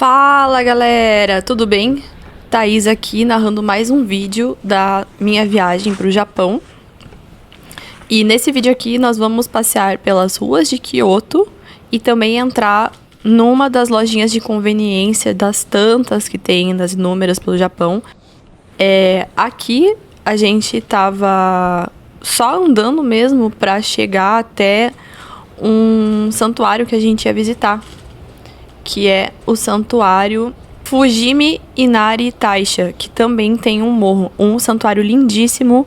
Fala galera, tudo bem? Thaís aqui narrando mais um vídeo da minha viagem para o Japão. E nesse vídeo aqui nós vamos passear pelas ruas de Kyoto e também entrar numa das lojinhas de conveniência das tantas que tem, das inúmeras pelo Japão. Aqui a gente tava só andando mesmo para chegar até um santuário que a gente ia visitar, que é o santuário Fujimi Inari Taisha, que também tem um morro, um santuário lindíssimo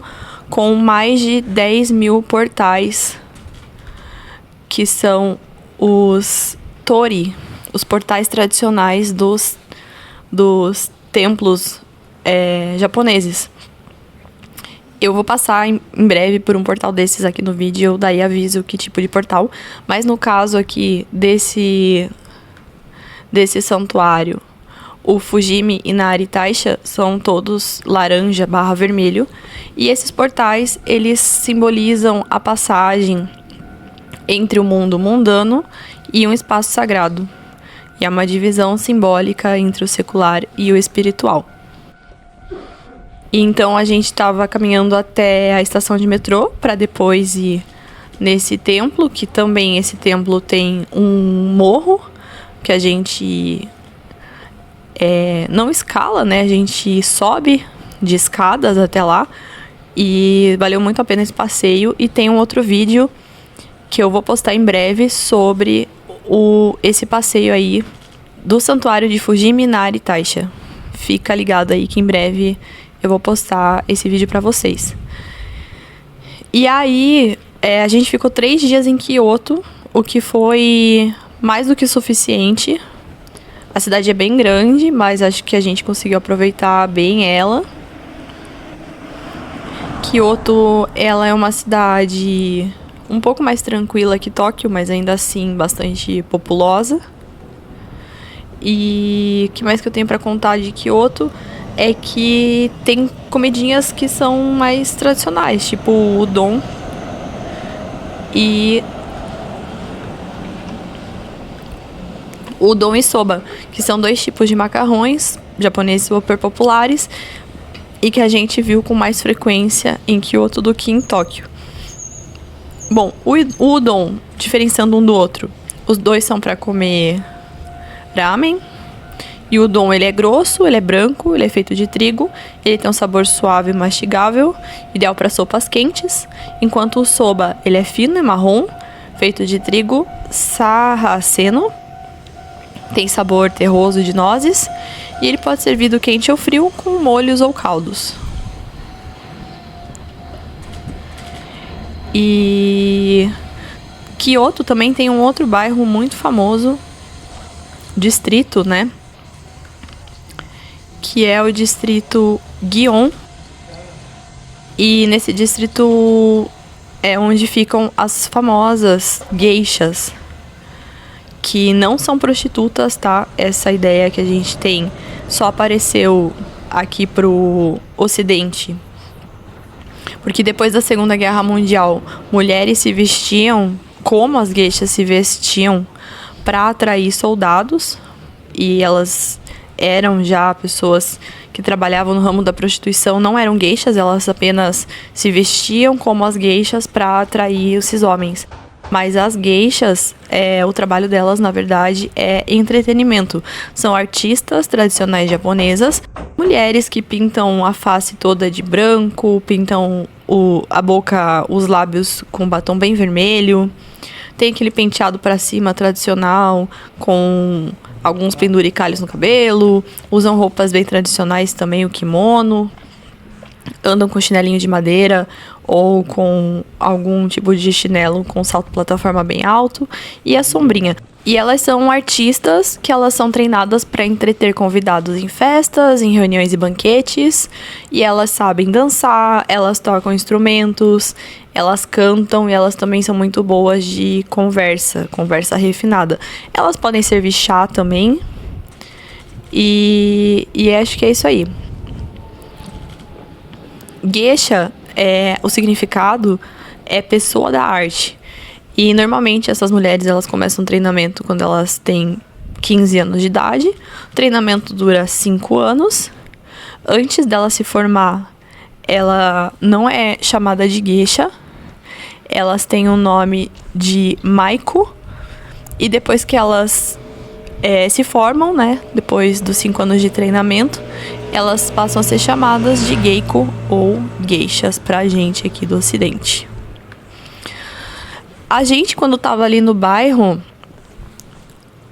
com mais de 10 mil portais, que são os Tori, os portais tradicionais dos templos japoneses. Eu vou passar em breve por um portal desses aqui no vídeo, eu daí aviso que tipo de portal, mas no caso aqui desse santuário, o Fujimi Inari Taisha, são todos laranja / vermelho, e esses portais, eles simbolizam a passagem entre o mundo mundano e um espaço sagrado, e é uma divisão simbólica entre o secular e o espiritual. E então a gente estava caminhando até a estação de metrô para depois ir nesse templo, que também esse templo tem um morro que a gente não escala, né? A gente sobe de escadas até lá e valeu muito a pena esse passeio. E tem um outro vídeo que eu vou postar em breve sobre esse passeio aí do santuário de Fujimi Inari Taisha. Fica ligado aí que em breve eu vou postar esse vídeo pra vocês. E aí, a gente ficou 3 dias em Kyoto, o que foi mais do que suficiente. A cidade é bem grande, mas acho que a gente conseguiu aproveitar bem ela. Kyoto, ela é uma cidade um pouco mais tranquila que Tóquio, mas ainda assim bastante populosa. E o que mais que eu tenho pra contar de Kyoto é que tem comidinhas que são mais tradicionais, tipo o udon e udon e soba, que são 2 tipos de macarrões japoneses super populares e que a gente viu com mais frequência em Kyoto do que em Tóquio. Bom, o udon, diferenciando um do outro, os dois são para comer ramen. E o udon, ele é grosso, ele é branco, ele é feito de trigo, ele tem um sabor suave e mastigável, ideal para sopas quentes, enquanto o soba, ele é fino e marrom, feito de trigo sarraceno, tem sabor terroso de nozes, e ele pode ser servido quente ou frio com molhos ou caldos. E Kyoto também tem um outro bairro muito famoso, distrito, né? Que é o distrito Gion. E nesse distrito é onde ficam as famosas geishas, que não são prostitutas, tá? Essa ideia que a gente tem só apareceu aqui pro Ocidente, porque depois da Segunda Guerra Mundial, mulheres se vestiam como as geishas se vestiam para atrair soldados, e elas eram já pessoas que trabalhavam no ramo da prostituição, não eram geishas, elas apenas se vestiam como as geishas para atrair esses homens. Mas as geishas, o trabalho delas, na verdade, é entretenimento. São artistas tradicionais japonesas, mulheres que pintam a face toda de branco, pintam a boca, os lábios com batom bem vermelho, tem aquele penteado para cima tradicional, com alguns penduricalhos no cabelo, usam roupas bem tradicionais também, o kimono, andam com chinelinho de madeira ou com algum tipo de chinelo com salto plataforma bem alto e a sombrinha. E elas são artistas que elas são treinadas para entreter convidados em festas, em reuniões e banquetes, e elas sabem dançar, elas tocam instrumentos, elas cantam e elas também são muito boas de conversa refinada. Elas podem servir chá também, e acho que é isso aí. Geisha, o significado é pessoa da arte. E normalmente essas mulheres, elas começam o treinamento quando elas têm 15 anos de idade. O treinamento dura 5 anos. Antes dela se formar, ela não é chamada de geisha. Elas têm o nome de Maiko. E depois que elas se formam, né? Depois dos 5 anos de treinamento, elas passam a ser chamadas de geiko ou geishas pra gente aqui do Ocidente. A gente, quando tava ali no bairro,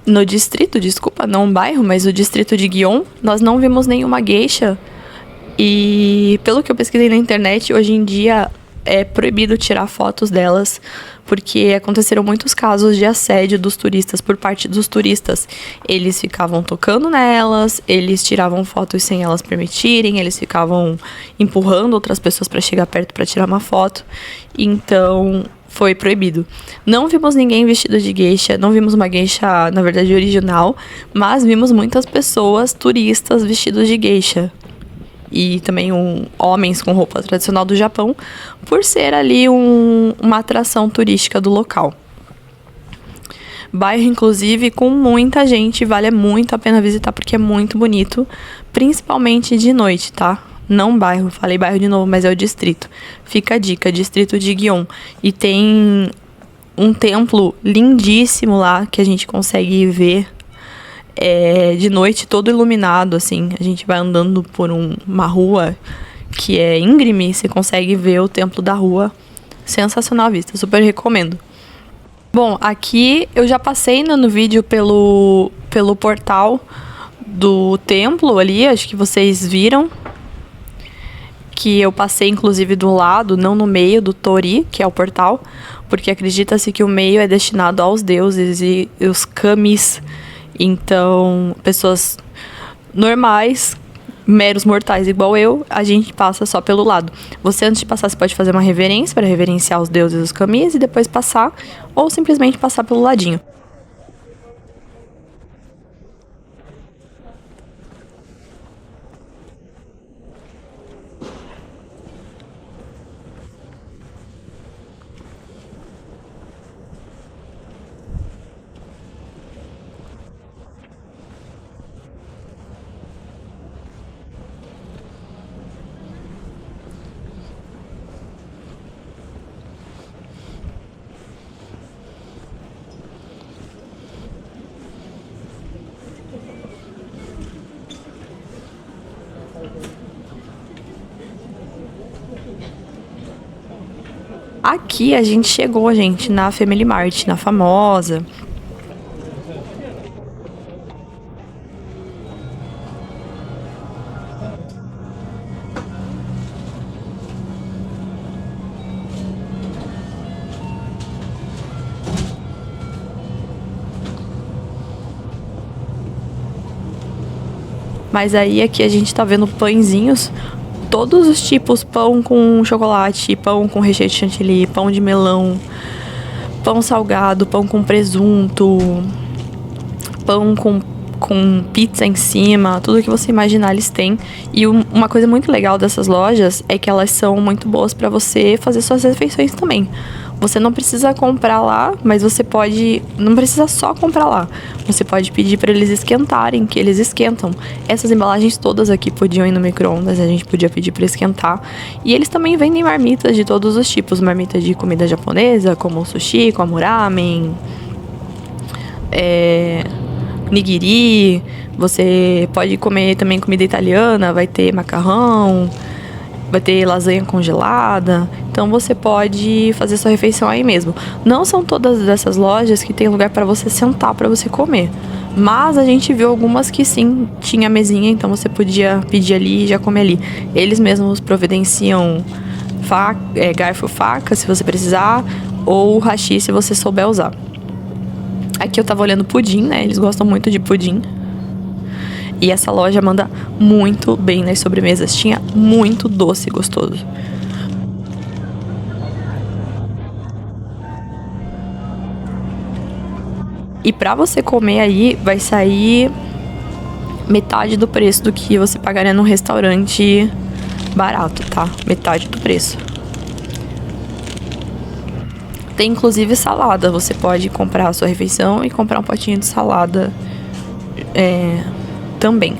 no distrito, desculpa, não o bairro, mas o distrito de Gion, nós não vimos nenhuma geisha. E pelo que eu pesquisei na internet, hoje em dia é proibido tirar fotos delas, porque aconteceram muitos casos de assédio dos turistas por parte dos turistas. Eles ficavam tocando nelas, eles tiravam fotos sem elas permitirem, eles ficavam empurrando outras pessoas para chegar perto para tirar uma foto. Então, foi proibido. Não vimos ninguém vestido de geisha, não vimos uma geisha, na verdade, original, mas vimos muitas pessoas, turistas, vestidos de geisha. E também homens com roupa tradicional do Japão, por ser ali uma atração turística do local. Bairro, inclusive, com muita gente, vale muito a pena visitar, porque é muito bonito, principalmente de noite, tá? Não bairro, falei bairro de novo, mas é o distrito. Fica a dica, distrito de Gion. E tem um templo lindíssimo lá, que a gente consegue ver de noite, todo iluminado, assim. A gente vai andando por uma rua que é íngreme, você consegue ver o templo da rua. Sensacional a vista, super recomendo. Bom, aqui eu já passei no vídeo pelo portal do templo ali, acho que vocês viram. Que eu passei, inclusive, do lado, não no meio do Tori, que é o portal, porque acredita-se que o meio é destinado aos deuses e os kamis. Então, pessoas normais, meros mortais igual eu, a gente passa só pelo lado. Você, antes de passar, você pode fazer uma reverência para reverenciar os deuses e os kamis e depois passar, ou simplesmente passar pelo ladinho. Aqui a gente chegou, gente, na Family Mart, na famosa. Mas aí aqui a gente tá vendo pãezinhos, todos os tipos, pão com chocolate, pão com recheio de chantilly, pão de melão, pão salgado, pão com presunto, pão com pizza em cima, tudo que você imaginar eles têm. E uma coisa muito legal dessas lojas é que elas são muito boas para você fazer suas refeições também. Você não precisa comprar lá, mas você pode... Não precisa só comprar lá. Você pode pedir para eles esquentarem, que eles esquentam. Essas embalagens todas aqui podiam ir no micro-ondas, a gente podia pedir para esquentar. E eles também vendem marmitas de todos os tipos. Marmitas de comida japonesa, como o sushi, como o ramen, nigiri. Você pode comer também comida italiana, vai ter macarrão, vai ter lasanha congelada. Então você pode fazer sua refeição aí mesmo. Não são todas dessas lojas que tem lugar para você sentar para você comer, mas a gente viu algumas que sim, tinha mesinha, então você podia pedir ali e já comer ali. Eles mesmos providenciam garfo, faca, se você precisar, ou hashi, se você souber usar. Aqui eu tava olhando pudim, né? Eles gostam muito de pudim. E essa loja manda muito bem nas sobremesas. Tinha muito doce gostoso. E pra você comer aí, vai sair metade do preço do que você pagaria num restaurante barato, tá? Metade do preço. Tem inclusive salada. Você pode comprar a sua refeição e comprar um potinho de salada também.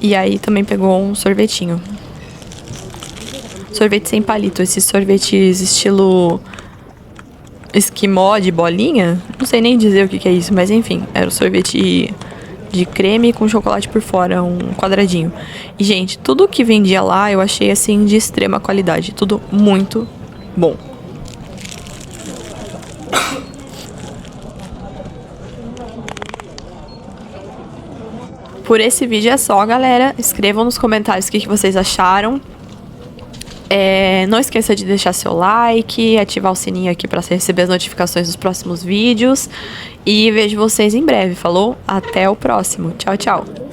E aí também pegou um sorvetinho. Sorvete sem palito. Esses sorvetes estilo esquimó de bolinha. Não sei nem dizer o que é isso, mas enfim. Era o sorvete de creme com chocolate por fora, um quadradinho. E, gente, tudo que vendia lá eu achei, assim, de extrema qualidade. Tudo muito bom. Por esse vídeo é só, galera. Escrevam nos comentários o que vocês acharam. Não esqueça de deixar seu like, ativar o sininho aqui para receber as notificações dos próximos vídeos. E vejo vocês em breve, falou? Até o próximo. Tchau, tchau.